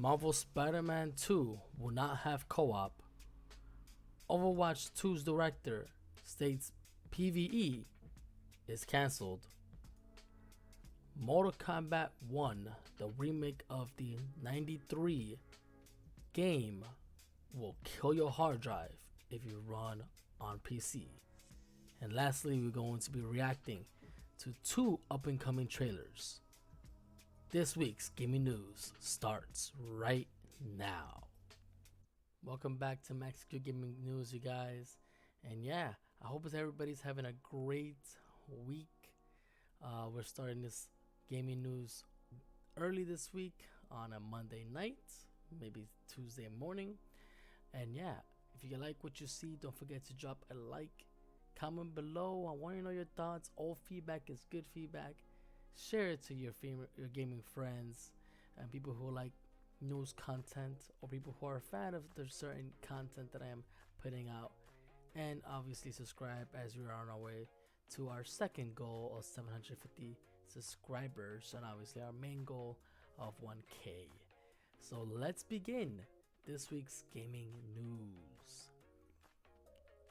Marvel Spider-Man 2 will not have co-op. Overwatch 2's director states PVE is cancelled. Mortal Kombat 1, the remake of the '93 game, will kill your hard drive if you run on PC. And lastly, we're going to be reacting to 2 up-and-coming trailers. This week's gaming news starts right now. Welcome back to MaxCubeGaming News, you guys. And yeah, I hope everybody's having a great week. We're starting this gaming news early this week on a Monday night, maybe Tuesday morning. And yeah, if you like what you see, don't forget to drop a like, comment below. I want to know your thoughts. All feedback is good feedback. Share it to your gaming friends and people who like news content, or people who are a fan of the certain content that I am putting out. And obviously subscribe, as we are on our way to our second goal of 750 subscribers, and obviously our main goal of 1K. So let's begin this week's gaming news.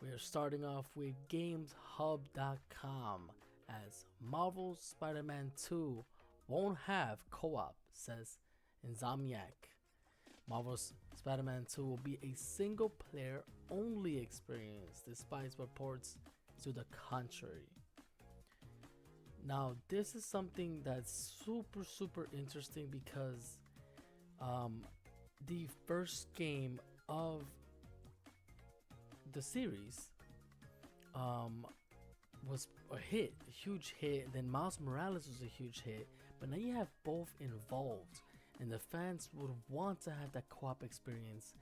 We are starting off with GamesHub.com, as Marvel Spider-Man 2 won't have co-op, says Insomniac. Marvel's Spider-Man 2 will be a single-player only experience, despite reports to the contrary. Now, this is something that's super interesting because the first game of the series was a hit, a huge hit. Then Miles Morales was a huge hit, but now you have both involved, and the fans would want to have that co-op experience,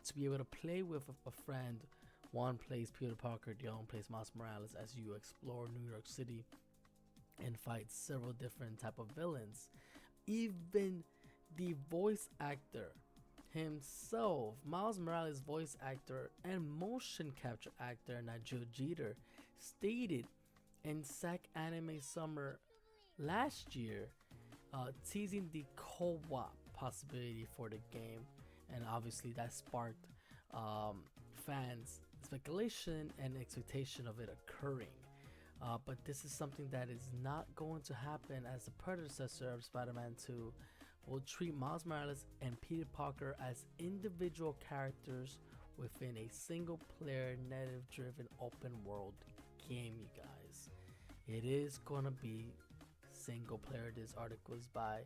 to be able to play with a friend. One plays Peter Parker, the other plays Miles Morales, as you explore New York City and fight several different type of villains. Even the voice actor himself, Miles Morales' voice actor and motion capture actor Nigel Jeter, stated in SAC Anime Summer last year, teasing the co-op possibility for the game, and obviously that sparked fans' speculation and expectation of it occurring. But this is something that is not going to happen, as the predecessor of Spider-Man 2 will treat Miles Morales and Peter Parker as individual characters within a single-player, narrative-driven open-world game, you guys. It is gonna be single-player. This article is by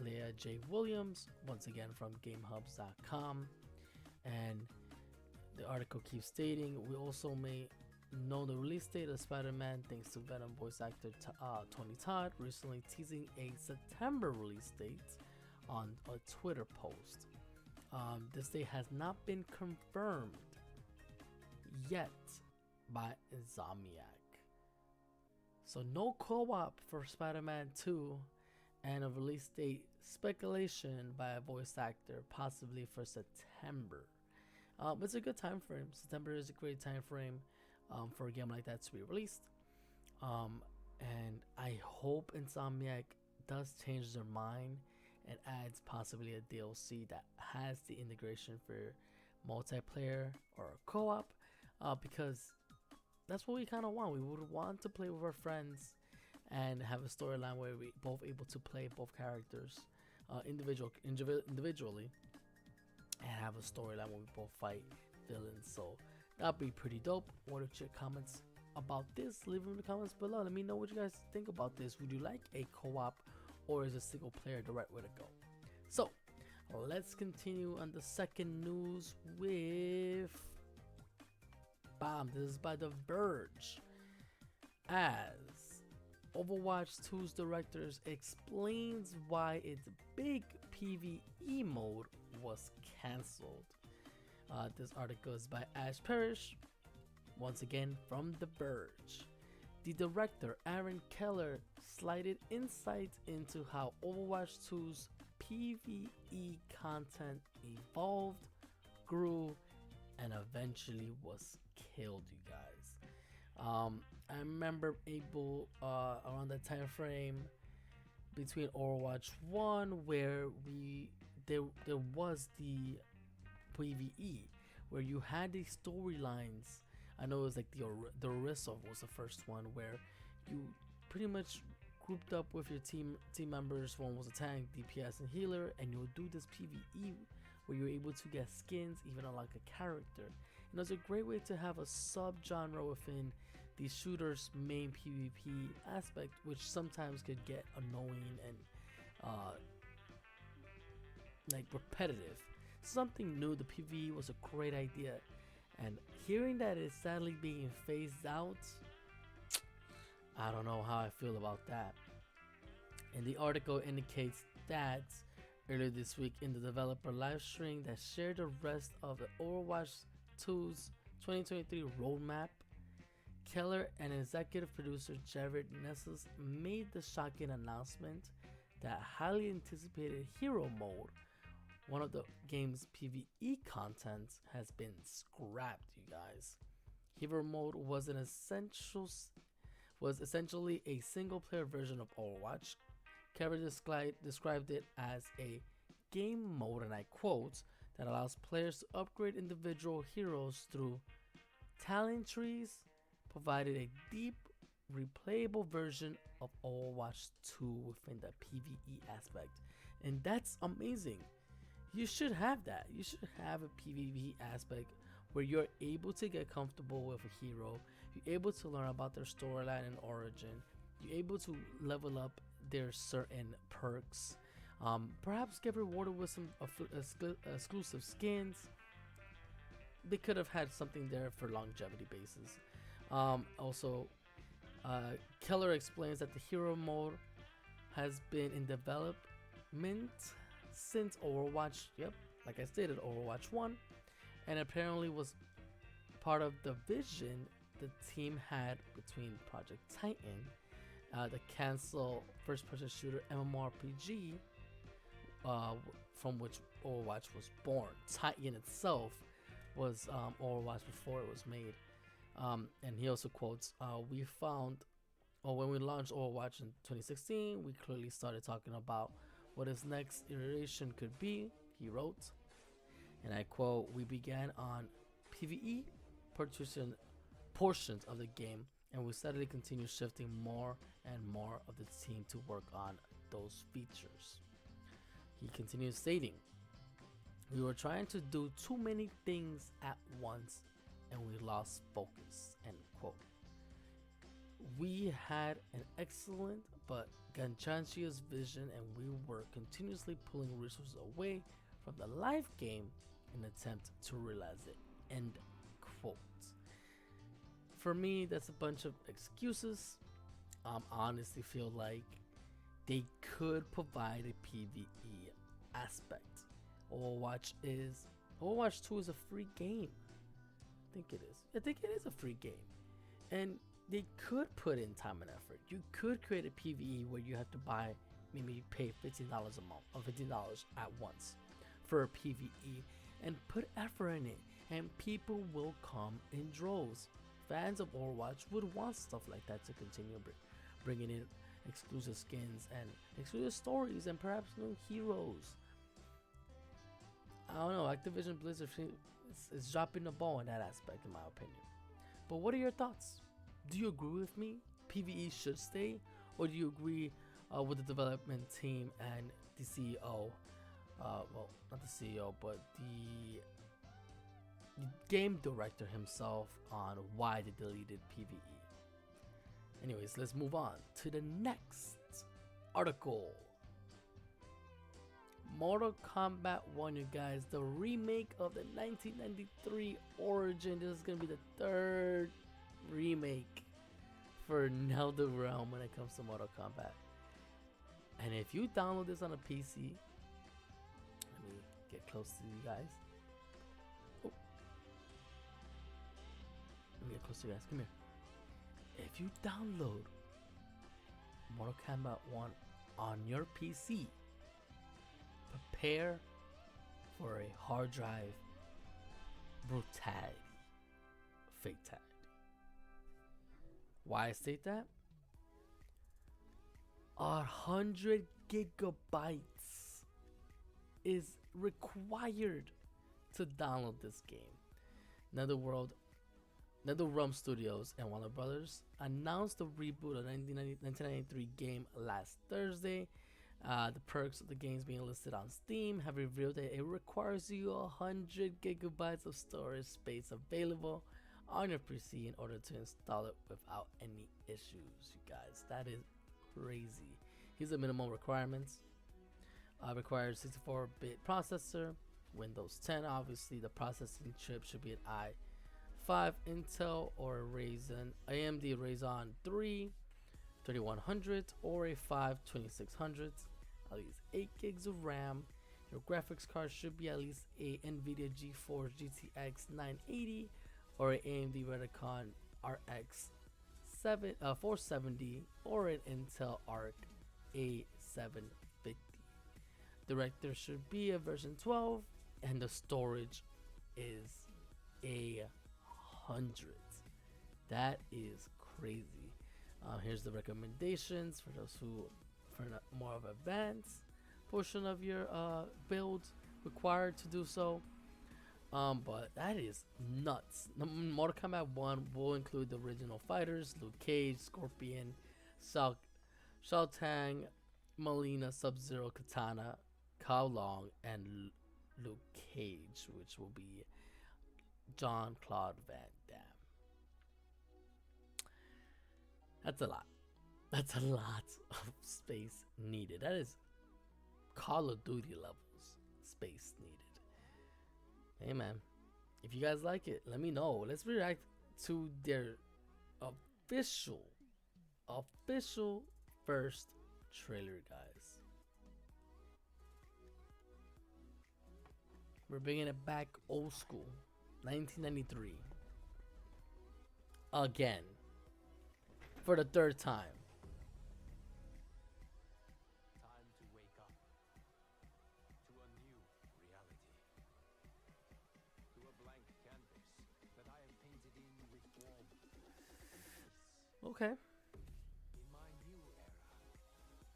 Leah J. Williams, once again from GameHubs.com, and the article keeps stating, we also may know the release date of Spider-Man thanks to Venom voice actor Tony Todd recently teasing a September release date on a Twitter post. This date has not been confirmed yet by Insomniac. So no co-op for Spider-Man 2, and a release date speculation by a voice actor possibly for September. It's a good time frame. September is a great time frame for a game like that to be released. And I hope Insomniac does change their mind and adds possibly a DLC that has the integration for multiplayer or co-op, because that's what we kind of want. We would want to play with our friends and have a storyline where we both able to play both characters individually, and have a storyline where we both fight villains. So that'd be pretty dope. What are your comments about this? Leave them in the comments below. Let me know what you guys think about this. Would you like a co-op, or is a single player the right way to go? So let's continue on the second news with this is by The Verge, as Overwatch 2's directors explains why its big PVE mode was cancelled. This article is by Ash Parrish, once again from The Verge. The director Aaron Keller slighted insights into how Overwatch 2's PVE content evolved, grew, and eventually was killed, you guys. I remember around that time frame between Overwatch 1, where we there was the PVE where you had these storylines. I know it was like the Orisa was the first one where you pretty much grouped up with your team members. One was a tank, DPS, and healer, and you would do this PVE where you're able to get skins, even unlock a character. And it was a great way to have a sub-genre within the shooter's main PvP aspect, which sometimes could get annoying and like repetitive. Something new, the PvE was a great idea, and hearing that it's sadly being phased out, I don't know how I feel about that. And the article indicates that earlier this week in the developer live stream that shared the rest of the Overwatch 2's 2023 roadmap, Keller and executive producer Jared Nessus made the shocking announcement that highly anticipated Hero Mode, one of the game's PvE content, has been scrapped, you guys. Hero Mode was essentially a single-player version of Overwatch. Keller described it as a game mode, and I quote, that allows players to upgrade individual heroes through talent trees, provided a deep, replayable version of Overwatch 2 within the PvE aspect. And that's amazing. You should have that. You should have a PvP aspect where you're able to get comfortable with a hero, you're able to learn about their storyline and origin, you're able to level up their certain perks, perhaps get rewarded with some exclusive skins. They could have had something there for longevity basis. Keller explains that the hero mode has been in development since Overwatch, like I stated, Overwatch 1, and apparently was part of the vision the team had between Project Titan, the cancelled first-person shooter MMORPG, from which Overwatch was born. Titan itself was Overwatch before it was made. And he also quotes, we found, when we launched Overwatch in 2016, we clearly started talking about what his next iteration could be, he wrote. And I quote, we began on PvE portions of the game, and we steadily continue shifting more and more of the team to work on those features. He continues stating, we were trying to do too many things at once and we lost focus, end quote. We had an excellent but ganjantious vision, and we were continuously pulling resources away from the live game in an attempt to realize it, end quote. For me, that's a bunch of excuses. I honestly feel like they could provide a PvE aspect. Overwatch 2 is a free game. I think it is. I think it is a free game. And they could put in time and effort. You could create a PvE where you have to buy, maybe pay $15 a month or $15 at once for a PvE, and put effort in it, and people will come in droves. Fans of Overwatch would want stuff like that to continue bringing in exclusive skins and exclusive stories and perhaps new heroes. I don't know, Activision Blizzard is dropping the ball in that aspect, in my opinion. But what are your thoughts? Do you agree with me? PvE should stay, or do you agree with the development team and the CEO? Well, not the CEO, but the game director himself on why they deleted PvE. Anyways, let's move on to the next article. Mortal Kombat 1, you guys, the remake of the 1993 Origin. This is gonna be the third remake for NetherRealm when it comes to Mortal Kombat. And if you download this on a PC, let me get close to you guys. Oh. Let me get close to you guys. Come here. If you download Mortal Kombat 1 on your PC, prepare for a hard drive brutality, fatality. Why I state that? 100 gigabytes is required to download this game. Netherworld, NetherRealm Studios and Warner Brothers announced the reboot of the 1993 game last Thursday. The perks of the games being listed on Steam have revealed that it requires you 100 gigabytes of storage space available on your PC in order to install it without any issues. You guys, that is crazy. Here's the minimum requirements. Requires 64-bit processor, Windows 10. Obviously, the processing chip should be an i5 Intel or a AMD Ryzen 3 3100 or a 5 2600. At least 8 gigs of RAM. Your graphics card should be at least a NVIDIA GeForce GTX 980 or an AMD Radeon RX 470 or an Intel Arc A750. Director should be a version 12 and the storage is 100. That is crazy. Here's the recommendations for those who for more of advanced portion of your build required to do so. But that is nuts. Mortal Kombat 1 will include the original fighters: Liu Kang, Scorpion, Shao Tang, Melina, Sub-Zero, Katana, Kao Long, and Luke Cage, which will be Jean-Claude Van Damme. That's a lot. That's a lot of space needed. That is Call of Duty levels space needed. Hey man, if you guys like it, let me know. Let's react to their official first trailer, guys. We're bringing it back old school, 1993. Again, for the third time. Time to wake up to a new reality, to a blank canvas that I have painted in with warmth and peace. Okay. In my new era,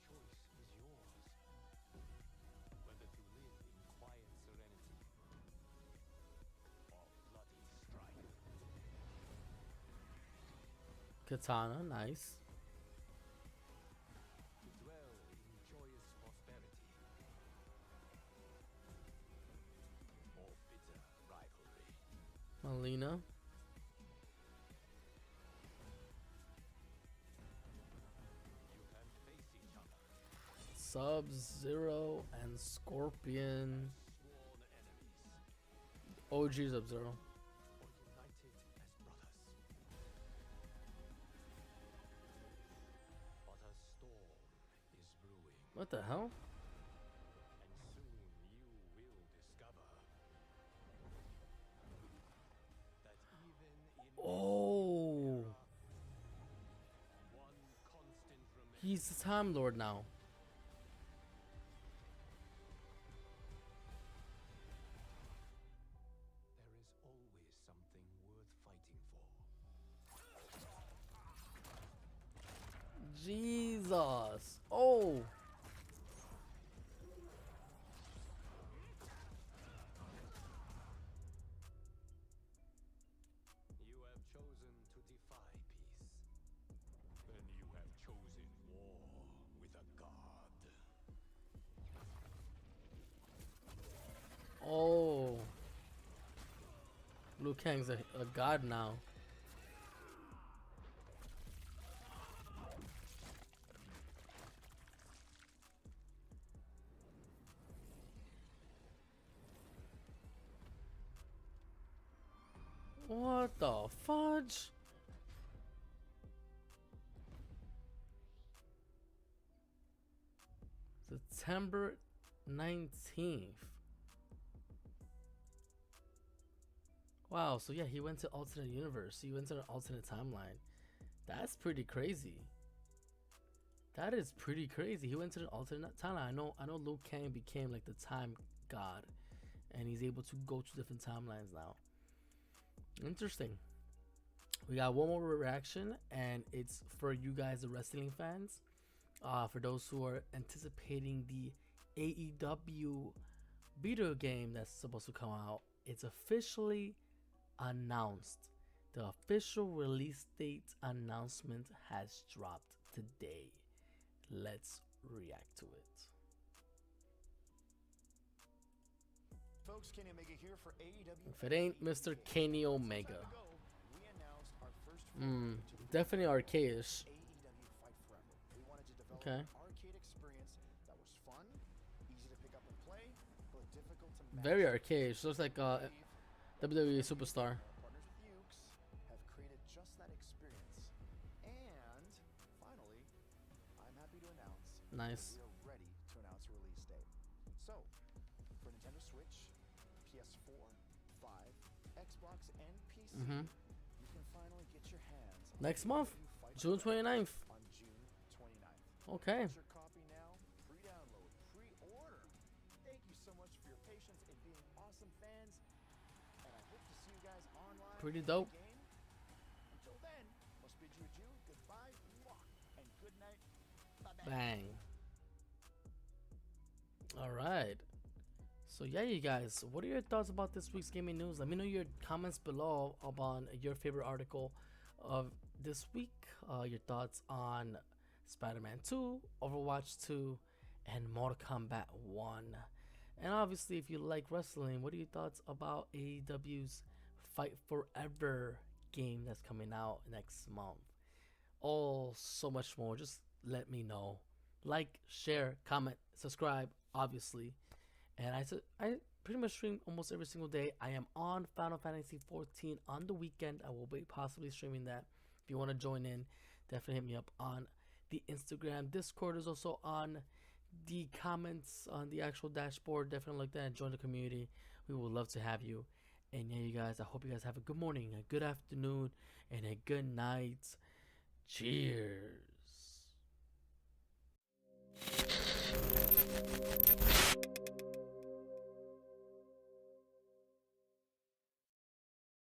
choice is yours. Whether to live in quiet serenity or bloody strife. Katana, nice. To dwell in joyous prosperity or bitter rivalry. Melina. You can face each other, Sub-Zero and Scorpion. sworn enemies, OG Sub-Zero. or united as brothers. But a storm is brewing, What the hell? and soon you will discover that even in Oh, one constant remains. he's the Time Lord now. There is always something worth fighting for. Jesus. Oh. You have chosen to defy peace. Then you have chosen war with a god. Oh. Liu Kang's a god now. What the fudge? September 19th. Wow, so yeah, he went to alternate universe. He went to an alternate timeline. That's pretty crazy. That is pretty crazy. He went to an alternate timeline. I know Liu Kang became like the time god, and he's able to go to different timelines now. Interesting. We got one more reaction, and it's for you guys, the wrestling fans. For those who are anticipating the AEW video game that's supposed to come out. It's officially announced. The official release date announcement has dropped today. Let's react to it. Folks, Kenny Omega here for AEW. If it ain't Mr. Kenny Omega. We announced our first Definitely arcade-ish. AEW Fight Forever. We wanted to develop Okay. an arcade experience that was fun, easy to pick up and play, but difficult to match. Very arcade. Looks like WWE Superstar. Our partners with Ukes have created just that experience. And finally, I'm happy to announce Nice. we are ready to announce a release date. So, for Nintendo Switch, PS4, 5, Xbox, and PC, you can finally get your hands on Next month, AEW Fight June Forever 29th. on June 29th. Okay. Get your copy now, pre-download, pre-order. Thank you so much for your patience and being awesome fans. And I hope to see you guys online. Pretty in dope. the game. Until then, must bid you adieu, goodbye, mwah, and good night. Bye-bye. Bang. All right. So yeah, you guys, what are your thoughts about this week's gaming news? Let me know your comments below about your favorite article of this week. Your thoughts on Spider-Man 2, Overwatch 2, and Mortal Kombat 1. And obviously, if you like wrestling, what are your thoughts about AEW's Fight Forever game that's coming out next month? Oh, so much more. Just let me know. Like, share, comment, subscribe, obviously. And I pretty much stream almost every single day. I am on Final Fantasy 14 on the weekend. I will be possibly streaming that. If you want to join in, definitely hit me up on the Instagram. Discord is also on the comments on the actual dashboard. Definitely like that and join the community. We would love to have you. And yeah, you guys, I hope you guys have a good morning, a good afternoon, and a good night. Cheers.